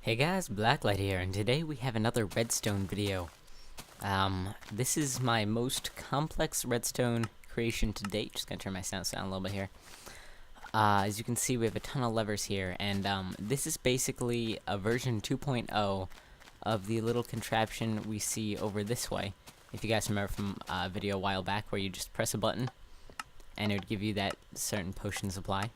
Hey guys, Blacklight here, and today we have another redstone video. This is my most complex redstone creation to date. Just gonna turn my sound down a little bit here. As you can see, we have a ton of levers here, and this is basically a version 2.0 of the little contraption we see over this way. If you guys remember from a video a while back where you just press a button, and it would give you that certain potion supply.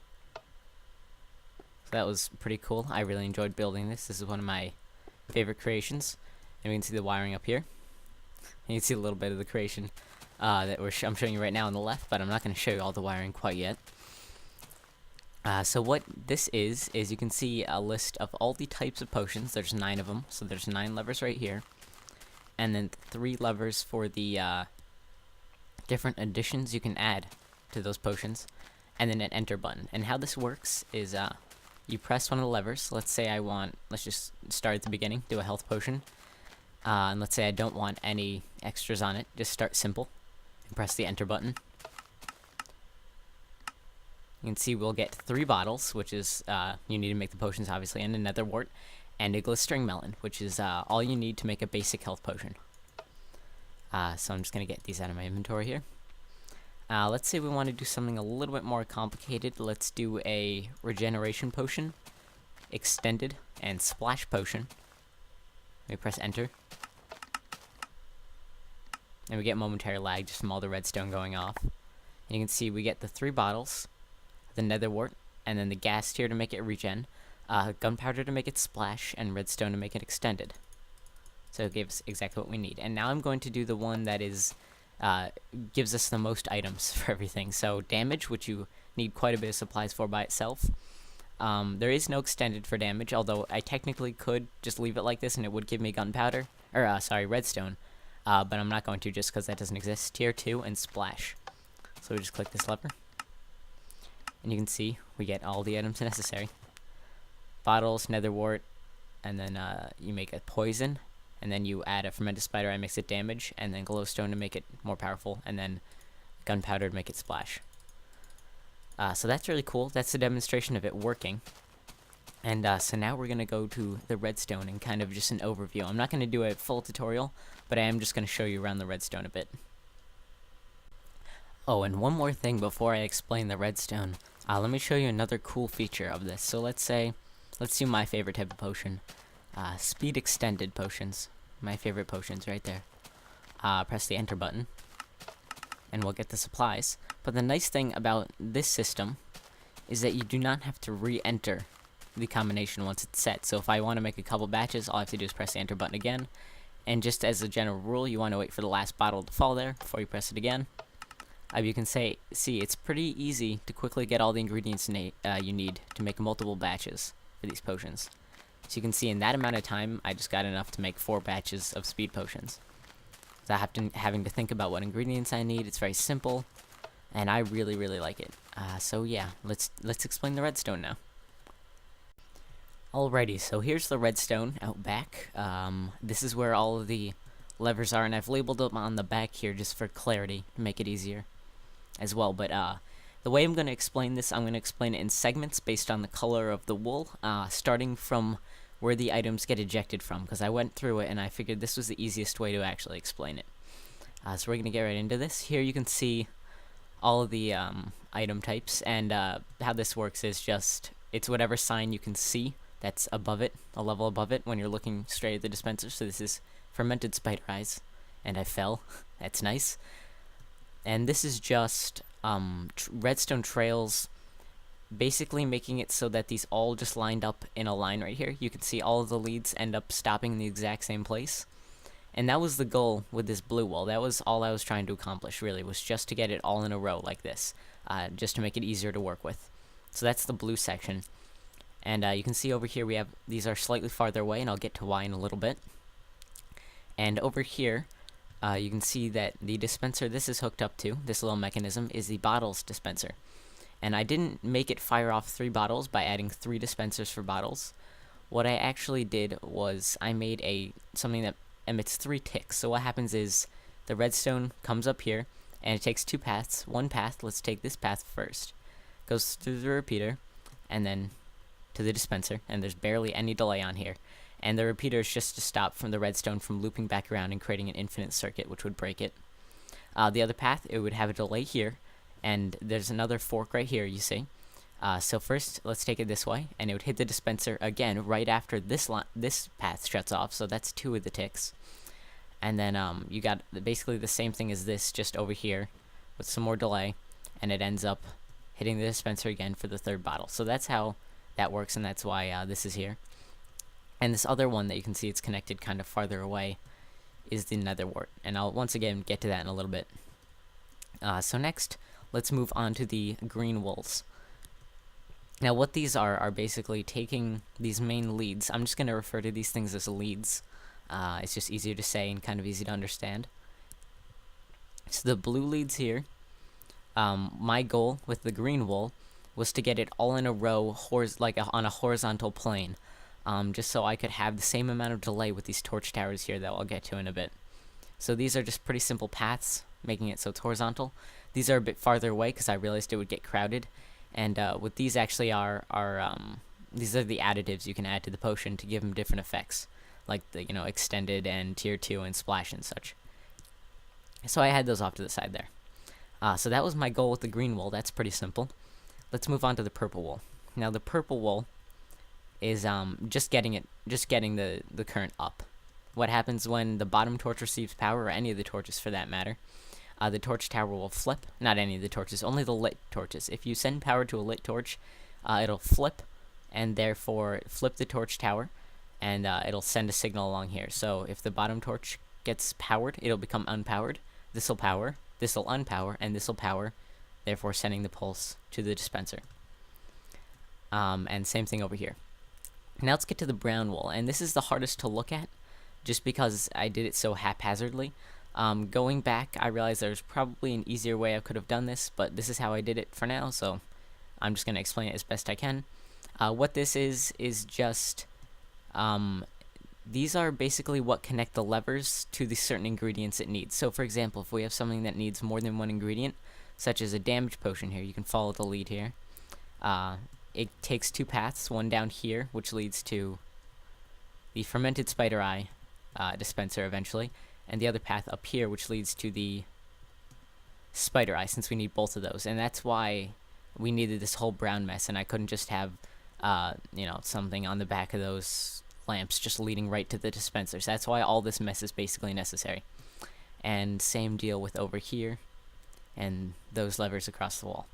So that was pretty cool. I really enjoyed building this. This is one of my favorite creations. And we can see the wiring up here. And you can see a little bit of the creation that I'm showing you right now on the left, but I'm not going to show you all the wiring quite yet. So what this is you can see a list of all the types of potions. There's 9 of them, so there's 9 levers right here. And then 3 levers for the different additions you can add to those potions. And then an enter button. And how this works is you press one of the levers. Let's say let's just start at the beginning, do a health potion. And let's say I don't want any extras on it. Just start simple and press the enter button. You can see we'll get 3 bottles, which is, you need to make the potions obviously, and a nether wart, and a glistering melon, which is all you need to make a basic health potion. So I'm just going to get these out of my inventory here. Let's say we want to do something a little bit more complicated. Let's do a regeneration potion, extended, and splash potion. We press enter. And we get momentary lag just from all the redstone going off. And you can see we get the 3 bottles, the nether wart, and then the gas tier to make it regen, gunpowder to make it splash, and redstone to make it extended. So it gives exactly what we need. And now I'm going to do the one that is gives us the most items for everything. So damage, which you need quite a bit of supplies for by itself. There is no extended for damage, although I technically could just leave it like this and it would give me gunpowder, or redstone. But I'm not going to just because that doesn't exist. Tier 2 and splash. So we just click this lever. And you can see we get all the items necessary. Bottles, nether wart, and then you make a poison. And then you add a fermented spider eye, makes it damage, and then glowstone to make it more powerful, and then gunpowder to make it splash. So that's really cool. That's a demonstration of it working. And so now we're going to go to the redstone and kind of just an overview. I'm not going to do a full tutorial, but I am just going to show you around the redstone a bit. Oh, and one more thing before I explain the redstone. Let me show you another cool feature of this. So let's do my favorite type of potion. Speed extended potions. My favorite potions right there. Press the enter button and we'll get the supplies. But the nice thing about this system is that you do not have to re-enter the combination once it's set. So if I want to make a couple batches, all I have to do is press the enter button again. And just as a general rule, you want to wait for the last bottle to fall there before you press it again. You can see it's pretty easy to quickly get all the ingredients you need to make multiple batches for these potions. So you can see in that amount of time, I just got enough to make 4 batches of speed potions. Without having to think about what ingredients I need. It's very simple, and I really, really like it. So yeah, let's explain the redstone now. Alrighty, so here's the redstone out back. This is where all of the levers are, and I've labeled them on the back here just for clarity to make it easier as well. But the way I'm going to explain this, I'm going to explain it in segments based on the color of the wool, starting from where the items get ejected from, because I went through it and I figured this was the easiest way to actually explain it. So we're going to get right into this. Here you can see all of the item types, and how this works is just, it's whatever sign you can see that's above it, a level above it, when you're looking straight at the dispenser. So this is fermented spider eyes, and I fell. That's nice. And this is just redstone trails, basically making it so that these all just lined up in a line right here. You can see all of the leads end up stopping in the exact same place. And that was the goal with this blue wall. That was all I was trying to accomplish, really, was just to get it all in a row like this, just to make it easier to work with. So that's the blue section. And you can see over here we have, these are slightly farther away, and I'll get to why in a little bit. And over here, you can see that the dispenser this is hooked up to, this little mechanism, is the bottles dispenser. And I didn't make it fire off 3 bottles by adding 3 dispensers for bottles. what I actually did was I made something that emits 3 ticks. So what happens is the redstone comes up here, and it takes 2 paths. One path, let's take this path first, goes through the repeater, and then to the dispenser, and there's barely any delay on here. And the repeater is just to stop from the redstone from looping back around and creating an infinite circuit, which would break it. The other path, it would have a delay here, and there's another fork right here, you see. So first, let's take it this way, and it would hit the dispenser again right after this path shuts off, so that's 2 of the ticks. And then you got basically the same thing as this, just over here, with some more delay, and it ends up hitting the dispenser again for the 3rd bottle. So that's how that works, and that's why this is here. And this other one that you can see it's connected kind of farther away is the nether wart, and I'll once again get to that in a little bit. So next, let's move on to the green wools. Now what these are basically taking these main leads. I'm just going to refer to these things as leads. It's just easier to say and kind of easy to understand. So the blue leads here, my goal with the green wool was to get it all in a row, on a horizontal plane, just so I could have the same amount of delay with these torch towers here that I'll get to in a bit. So these are just pretty simple paths, making it so it's horizontal. These are a bit farther away because I realized it would get crowded. And what these actually are these are the additives you can add to the potion to give them different effects, like the extended and tier 2 and splash and such. So I had those off to the side there. So that was my goal with the green wool. That's pretty simple. Let's move on to the purple wool. Now the purple wool is just getting the current up. What happens when the bottom torch receives power, or any of the torches for that matter? The torch tower will flip. Not any of the torches, only the lit torches. If you send power to a lit torch, it'll flip, and therefore flip the torch tower, and it'll send a signal along here. So if the bottom torch gets powered, it'll become unpowered. This'll power, this'll unpower, and this'll power, therefore sending the pulse to the dispenser. And same thing over here. Now let's get to the brown wool, and this is the hardest to look at, just because I did it so haphazardly. Going back, I realized there's probably an easier way I could have done this, but this is how I did it for now, so I'm just going to explain it as best I can. What this is just, these are basically what connect the levers to the certain ingredients it needs. So for example, if we have something that needs more than one ingredient, such as a damage potion here, you can follow the lead here. It takes 2 paths, one down here, which leads to the fermented spider eye dispenser eventually, and the other path up here, which leads to the spider eye, since we need both of those. And that's why we needed this whole brown mess, and I couldn't just have something on the back of those lamps just leading right to the dispensers. That's why all this mess is basically necessary. And same deal with over here and those levers across the wall.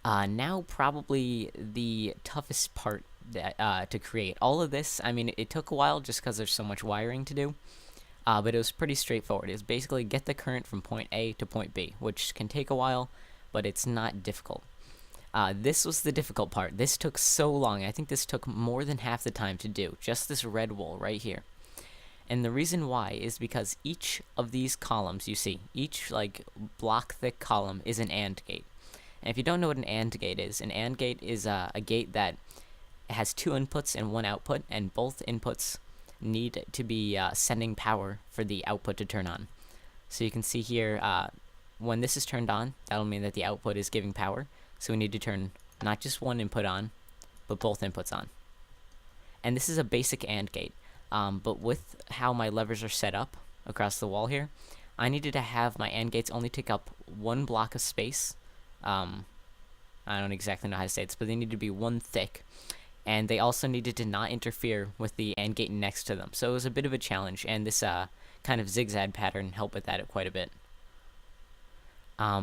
Now probably the toughest part to create. All of this, I mean, it took a while just because there's so much wiring to do. But it was pretty straightforward. It was basically get the current from point A to point B, which can take a while, but it's not difficult. This was the difficult part. This took so long. I think this took more than half the time to do, just this red wool right here. And the reason why is because each of these columns, you see, each block thick column is an AND gate. And if you don't know what an AND gate is a gate that has 2 inputs and 1 output, and both inputs need to be sending power for the output to turn on. So you can see here, when this is turned on, that'll mean that the output is giving power. So we need to turn not just one input on, but both inputs on. And this is a basic AND gate. But with how my levers are set up across the wall here, I needed to have my AND gates only take up 1 block of space. I don't exactly know how to say this, but they need to be 1 thick. And they also needed to not interfere with the AND gate next to them. So it was a bit of a challenge, and this kind of zigzag pattern helped with that quite a bit.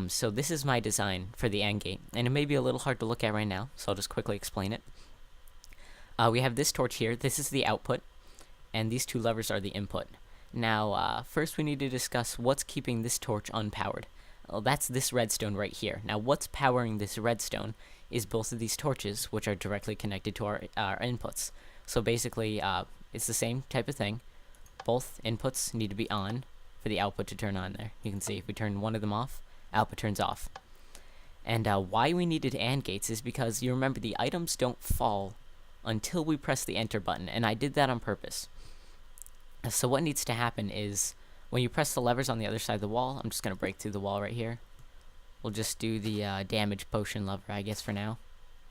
So this is my design for the AND gate, and it may be a little hard to look at right now, so I'll just quickly explain it. We have this torch here. This is the output, and these 2 levers are the input. Now, first we need to discuss what's keeping this torch unpowered. Well, that's this redstone right here. Now, what's powering this redstone is both of these torches, which are directly connected to our inputs. So basically, it's the same type of thing. Both inputs need to be on for the output to turn on there. You can see if we turn one of them off, output turns off. And why we needed AND gates is because you remember the items don't fall until we press the enter button, and I did that on purpose. So what needs to happen is when you press the levers on the other side of the wall, I'm just going to break through the wall right here. We'll just do the damage potion lever, I guess, for now.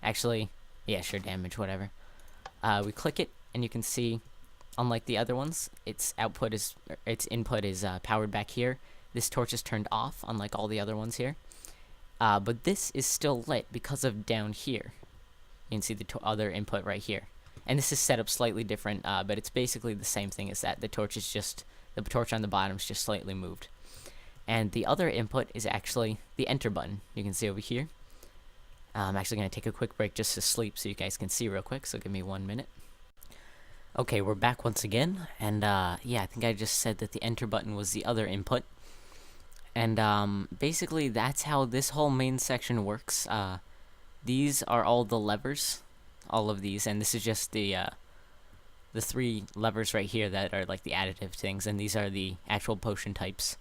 Actually, yeah, sure, damage, whatever. We click it, and you can see, unlike the other ones, its input is powered back here. This torch is turned off, unlike all the other ones here. But this is still lit because of down here. You can see the other input right here. And this is set up slightly different, but it's basically the same thing as that. The torch on the bottom is just slightly moved. And the other input is actually the enter button. You can see over here. I'm actually going to take a quick break just to sleep so you guys can see real quick, so give me 1 minute. Okay, we're back once again, and yeah, I think I just said that the enter button was the other input. And basically that's how this whole main section works. These are all the levers, all of these, and this is just the 3 levers right here that are like the additive things, and these are the actual potion types.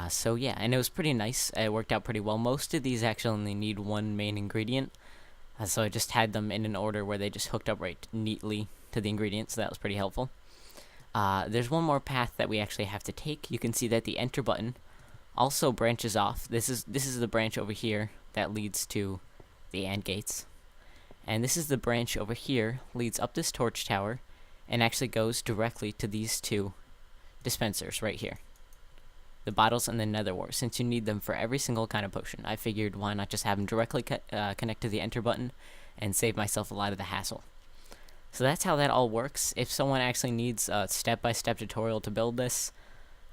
So yeah, and it was pretty nice. It worked out pretty well. Most of these actually only need 1 main ingredient, so I just had them in an order where they just hooked up right neatly to the ingredients, so that was pretty helpful. There's one more path that we actually have to take. You can see that the enter button also branches off. This is the branch over here that leads to the AND gates. And this is the branch over here, leads up this torch tower, and actually goes directly to these 2 dispensers right here. The bottles and the nether wart, since you need them for every single kind of potion. I figured why not just have them directly connect to the enter button and save myself a lot of the hassle. So that's how that all works. If someone actually needs a step-by-step tutorial to build this,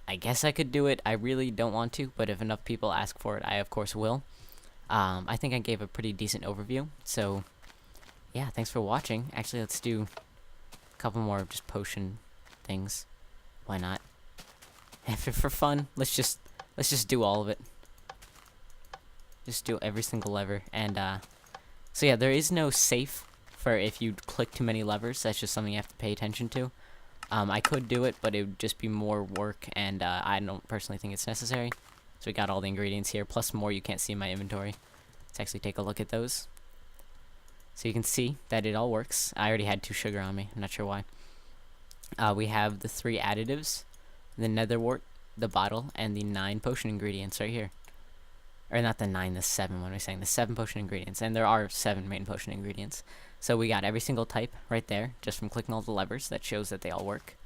I guess I could do it. I really don't want to, but if enough people ask for it, I of course will. I think I gave a pretty decent overview, so yeah, thanks for watching. Actually, let's do a couple more just potion things. Why not? And for fun, let's just do all of it. Just do every single lever, and so yeah, there is no safe for if you click too many levers. That's just something you have to pay attention to. I could do it, but it would just be more work, and I don't personally think it's necessary. So we got all the ingredients here, plus more you can't see in my inventory. Let's actually take a look at those. So you can see that it all works. I already had 2 sugar on me, I'm not sure why. We have the 3 additives, the nether wart, the bottle, and the 9 potion ingredients right here. Or not the 9, the 7, what am I saying? The 7 potion ingredients, and there are 7 main potion ingredients. So we got every single type right there, just from clicking all the levers. That shows that they all work.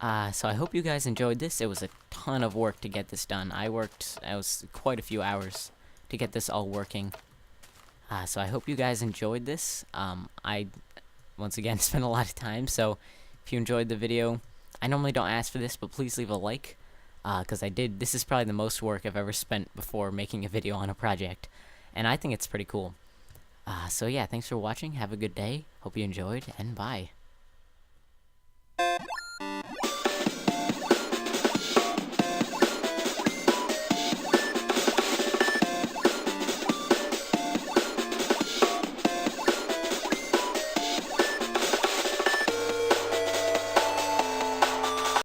So I hope you guys enjoyed this. It was a ton of work to get this done. It was quite a few hours to get this all working. So I hope you guys enjoyed this. I, once again, spent a lot of time, so if you enjoyed the video, I normally don't ask for this, but please leave a like, because this is probably the most work I've ever spent before making a video on a project, and I think it's pretty cool. So yeah, thanks for watching, have a good day, hope you enjoyed, and bye.